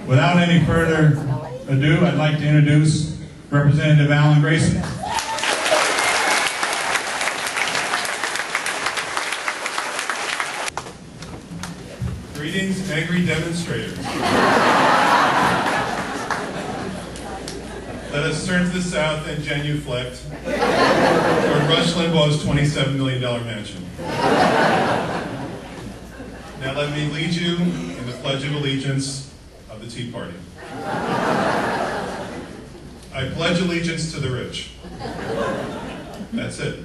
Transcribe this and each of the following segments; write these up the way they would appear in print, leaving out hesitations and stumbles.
Without any further ado, I'd like to introduce Representative Grayson. Greetings, angry demonstrators. Let us turn to the south and genuflect toward Rush Limbaugh's $27 million mansion. Now let me lead you in the Pledge of Allegiance of the Tea Party. I pledge allegiance to the rich. That's it.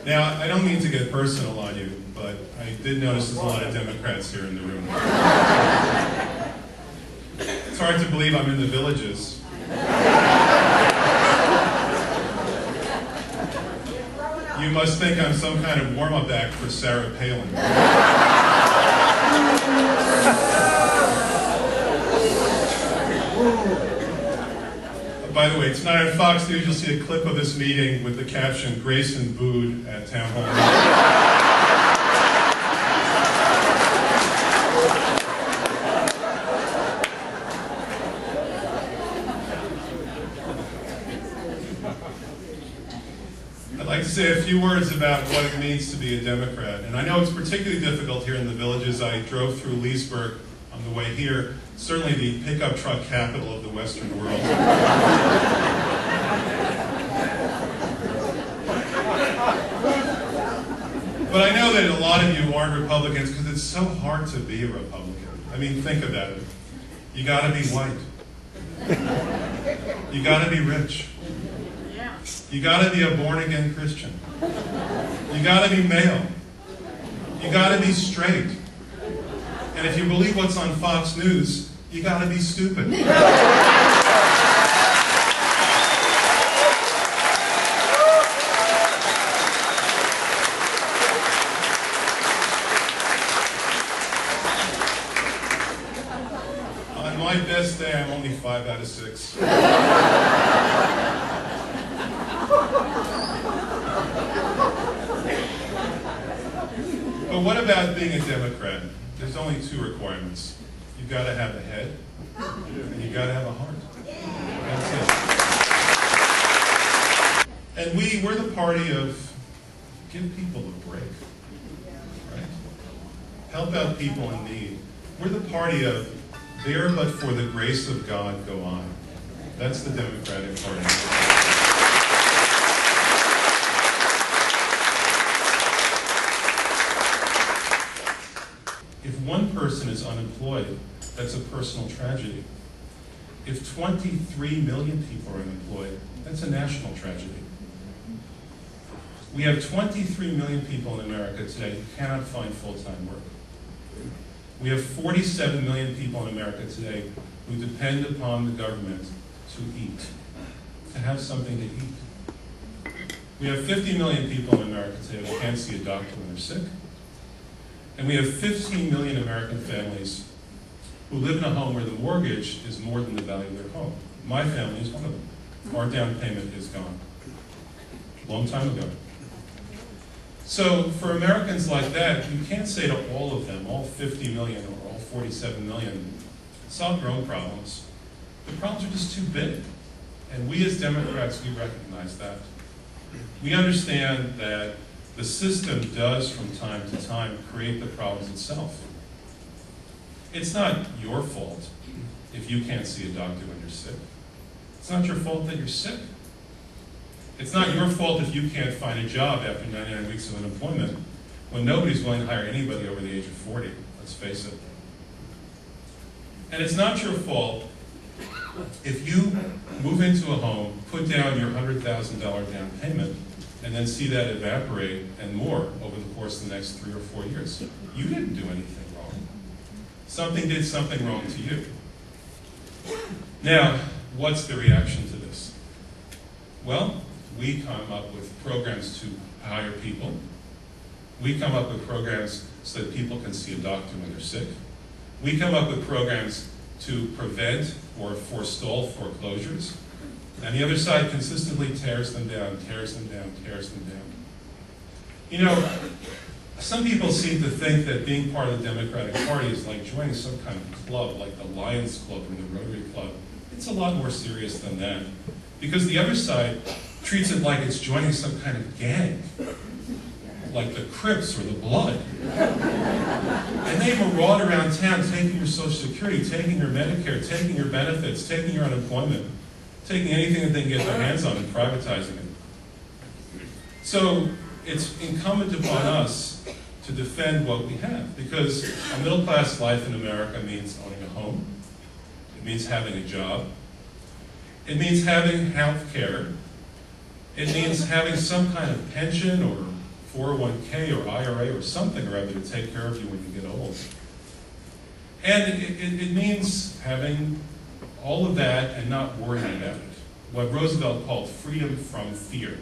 Now, I don't mean to get personal on you, but I did notice there's a lot of Democrats here in the room. It's hard to believe I'm in the Villages. You must think I'm some kind of warm-up act for Sarah Palin. By the way, tonight on Fox News, you'll see a clip of this meeting with the caption, "Grayson booed at town hall meeting." I'd like to say a few words about what it means to be a Democrat. And I know it's particularly difficult here in the Villages. I drove through Leesburg on the way here, certainly the pickup truck capital of the Western world. But I know that a lot of you aren't Republicans because it's so hard to be a Republican. I mean, think about it. You gotta be white. You gotta be rich. You gotta be a born-again Christian. You gotta be male. You gotta be straight. And if you believe what's on Fox News, you gotta be stupid. On my best day, I'm only 5 out of 6. But what about being a Democrat? There's only 2 requirements. You've got to have a head, and you've got to have a heart. That's it. And we're the party of give people a break, right? Help out people in need. We're the party of there but for the grace of God go on. That's the Democratic Party. If one person is unemployed, that's a personal tragedy. If 23 million people are unemployed, that's a national tragedy. We have 23 million people in America today who cannot find full-time work. We have 47 million people in America today who depend upon the government to eat, to have something to eat. We have 50 million people in America today who can't see a doctor when they're sick. And we have 15 million American families who live in a home where the mortgage is more than the value of their home. My family is one of them. Our down payment is gone. A long time ago. So for Americans like that, you can't say to all of them, all 50 million or all 47 million, solve your own problems. The problems are just too big. And we as Democrats, we recognize that. We understand that the system does, from time to time, create the problems itself. It's not your fault if you can't see a doctor when you're sick. It's not your fault that you're sick. It's not your fault if you can't find a job after 99 weeks of unemployment when nobody's willing to hire anybody over the age of 40, let's face it. And it's not your fault if you move into a home, put down your $100,000 down payment, and then see that evaporate and more over the course of the next 3 or 4 years. You didn't do anything wrong. Something did something wrong to you. Now, what's the reaction to this? Well, we come up with programs to hire people. We come up with programs so that people can see a doctor when they're sick. We come up with programs to prevent or forestall foreclosures. And the other side consistently tears them down, tears them down, tears them down. You know, some people seem to think that being part of the Democratic Party is like joining some kind of club, like the Lions Club or the Rotary Club. It's a lot more serious than that. Because the other side treats it like it's joining some kind of gang, like the Crips or the Blood. And they maraud around town taking your Social Security, taking your Medicare, taking your benefits, taking your unemployment, taking anything that they can get their hands on and privatizing it. So it's incumbent upon us to defend what we have, because a middle-class life in America means owning a home, it means having a job, it means having health care, it means having some kind of pension or 401k or IRA or something or other to take care of you when you get old. And it means having all of that and not worrying about it, what Roosevelt called freedom from fear.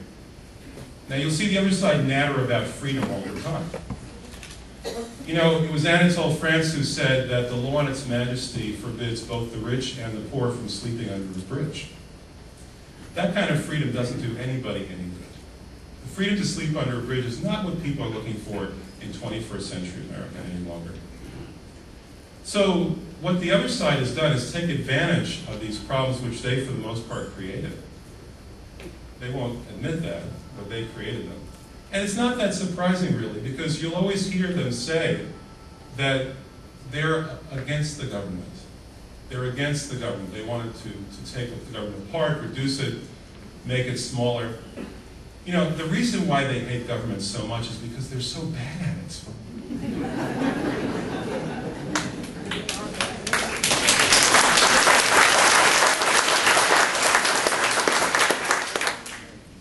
Now you'll see the other side natter about freedom all the time. You know, it was Anatole France who said that the law in its majesty forbids both the rich and the poor from sleeping under the bridge. That kind of freedom doesn't do anybody any good. The freedom to sleep under a bridge is not what people are looking for in 21st century America any longer. So what the other side has done is take advantage of these problems which they, for the most part, created. They won't admit that, but they created them. And it's not that surprising, really, because you'll always hear them say that they're against the government. They're against the government. They wanted to take the government apart, reduce it, make it smaller. You know, the reason why they hate government so much is because they're so bad at it.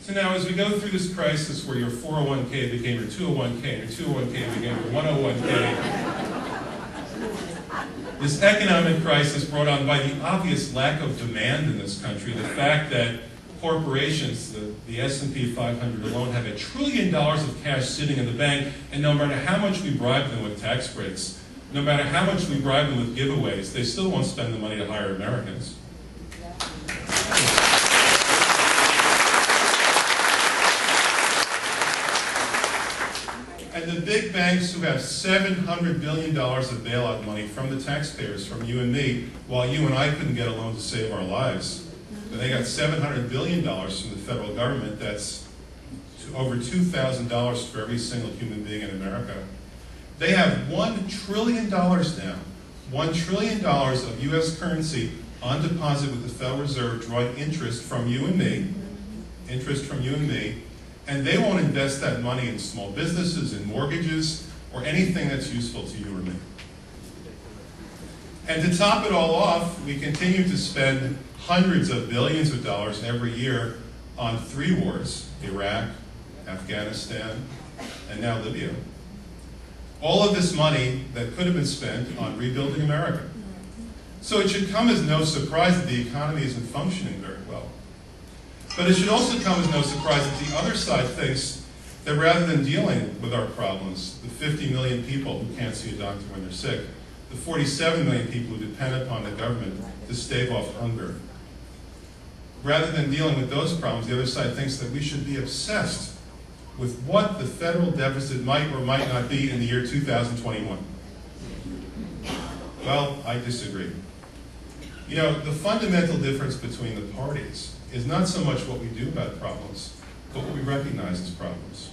So now, as we go through this crisis where your 401k became your 201k and your 201k became your 101k, this economic crisis brought on by the obvious lack of demand in this country, the fact that corporations, the S&P 500 alone, have $1 trillion of cash sitting in the bank, and no matter how much we bribe them with tax breaks, no matter how much we bribe them with giveaways, they still won't spend the money to hire Americans. And the big banks who have $700 billion of bailout money from the taxpayers, from you and me, while you and I couldn't get a loan to save our lives, but they got $700 billion from the federal government. That's over $2,000 for every single human being in America. They have $1 trillion now, $1 trillion of U.S. currency on deposit with the Federal Reserve, drawing interest from you and me, and they won't invest that money in small businesses, in mortgages, or anything that's useful to you or me. And to top it all off, we continue to spend hundreds of billions of dollars every year on 3 wars: Iraq, Afghanistan, and now Libya. All of this money that could have been spent on rebuilding America. So it should come as no surprise that the economy isn't functioning very well. But it should also come as no surprise that the other side thinks that rather than dealing with our problems, the 50 million people who can't see a doctor when they're sick, the 47 million people who depend upon the government to stave off hunger, rather than dealing with those problems, the other side thinks that we should be obsessed with what the federal deficit might or might not be in the year 2021. Well, I disagree. You know, the fundamental difference between the parties is not so much what we do about problems, but what we recognize as problems.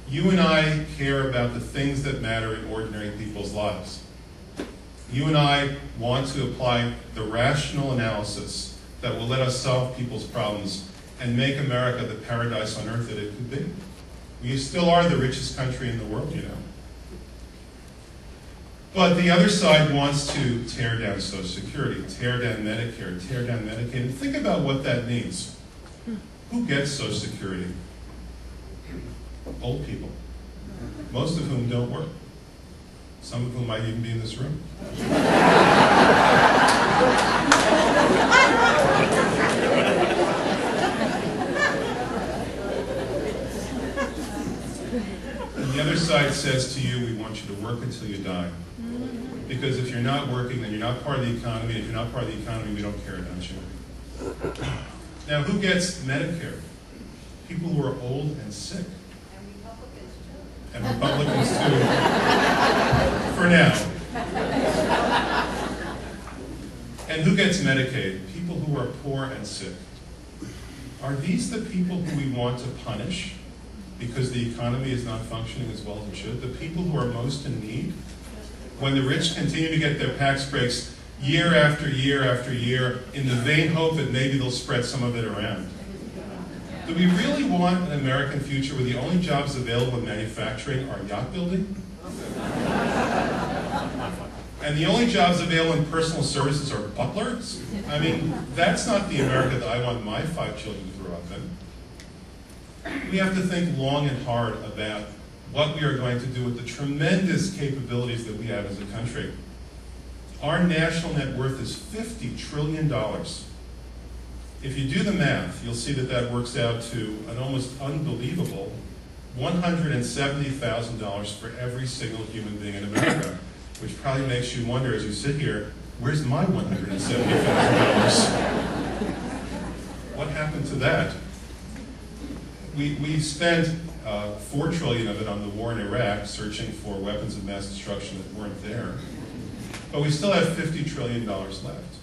You and I care about the things that matter in ordinary people's lives. You and I want to apply the rational analysis that will let us solve people's problems and make America the paradise on earth that it could be. We still are the richest country in the world, you know. But the other side wants to tear down Social Security, tear down Medicare, tear down Medicaid. And think about what that means. Who gets Social Security? Old people, most of whom don't work. Some of whom might even be in this room. And the other side says to you, we want you to work until you die. Because if you're not working, then you're not part of the economy. And if you're not part of the economy, we don't care about you. Now, who gets Medicare? People who are old and sick. And Republicans too. For now. And who gets Medicaid? People who are poor and sick. Are these the people who we want to punish because the economy is not functioning as well as it should? The people who are most in need? When the rich continue to get their tax breaks year after year after year in the vain hope that maybe they'll spread some of it around. Do we really want an American future where the only jobs available in manufacturing are yacht building? And the only jobs available in personal services are butlers? I mean, that's not the America that I want my 5 children to grow up in. We have to think long and hard about what we are going to do with the tremendous capabilities that we have as a country. Our national net worth is $50 trillion. If you do the math, you'll see that that works out to an almost unbelievable $170,000 for every single human being in America, which probably makes you wonder as you sit here, where's my $170,000? What happened to that? We spent $4 trillion of it on the war in Iraq, searching for weapons of mass destruction that weren't there. But we still have $50 trillion left.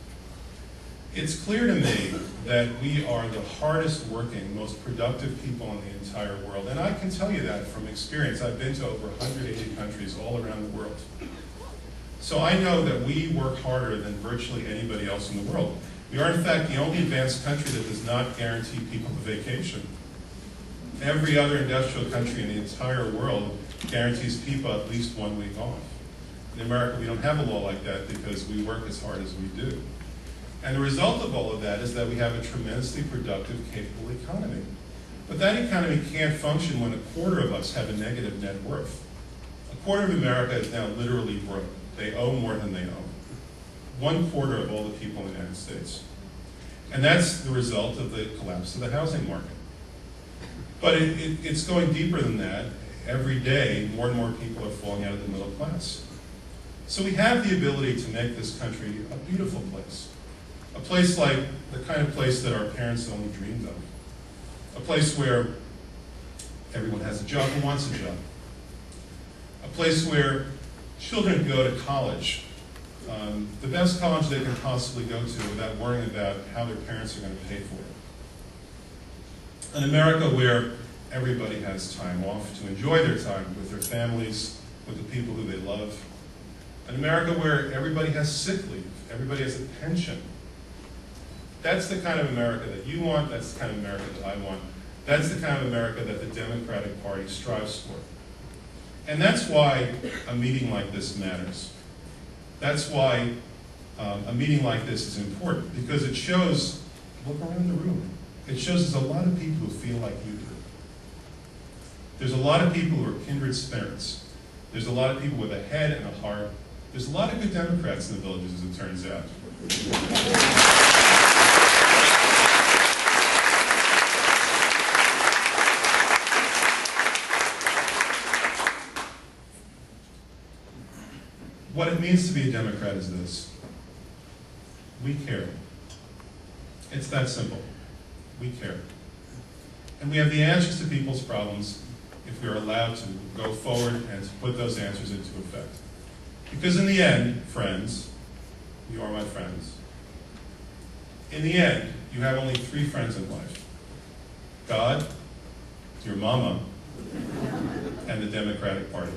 It's clear to me that we are the hardest working, most productive people in the entire world. And I can tell you that from experience. I've been to over 180 countries all around the world. So I know that we work harder than virtually anybody else in the world. We are, in fact, the only advanced country that does not guarantee people a vacation. Every other industrial country in the entire world guarantees people at least 1 week off. In America, we don't have a law like that because we work as hard as we do. And the result of all of that is that we have a tremendously productive, capable economy. But that economy can't function when 1/4 of us have a negative net worth. 1/4 of America is now literally broke. They owe more than they owe. 1/4 of all the people in the United States. And that's the result of the collapse of the housing market. But it's going deeper than that. Every day, more and more people are falling out of the middle class. So we have the ability to make this country a beautiful place. A place like the kind of place that our parents only dreamed of. A place where everyone has a job who wants a job. A place where children go to college, the best college they can possibly go to without worrying about how their parents are going to pay for it. An America where everybody has time off to enjoy their time with their families, with the people who they love. An America where everybody has sick leave, everybody has a pension. That's the kind of America that you want, that's the kind of America that I want. That's the kind of America that the Democratic Party strives for. And that's why a meeting like this matters. That's why a meeting like this is important, because it shows, look around the room, it shows there's a lot of people who feel like you do. There's a lot of people who are kindred spirits. There's a lot of people with a head and a heart. There's a lot of good Democrats in the villages, as it turns out. What it means to be a Democrat is this. We care. It's that simple. We care. And we have the answers to people's problems if we are allowed to go forward and to put those answers into effect. Because in the end, friends, you are my friends, in the end, you have only 3 friends in life. God, your mama, and the Democratic Party.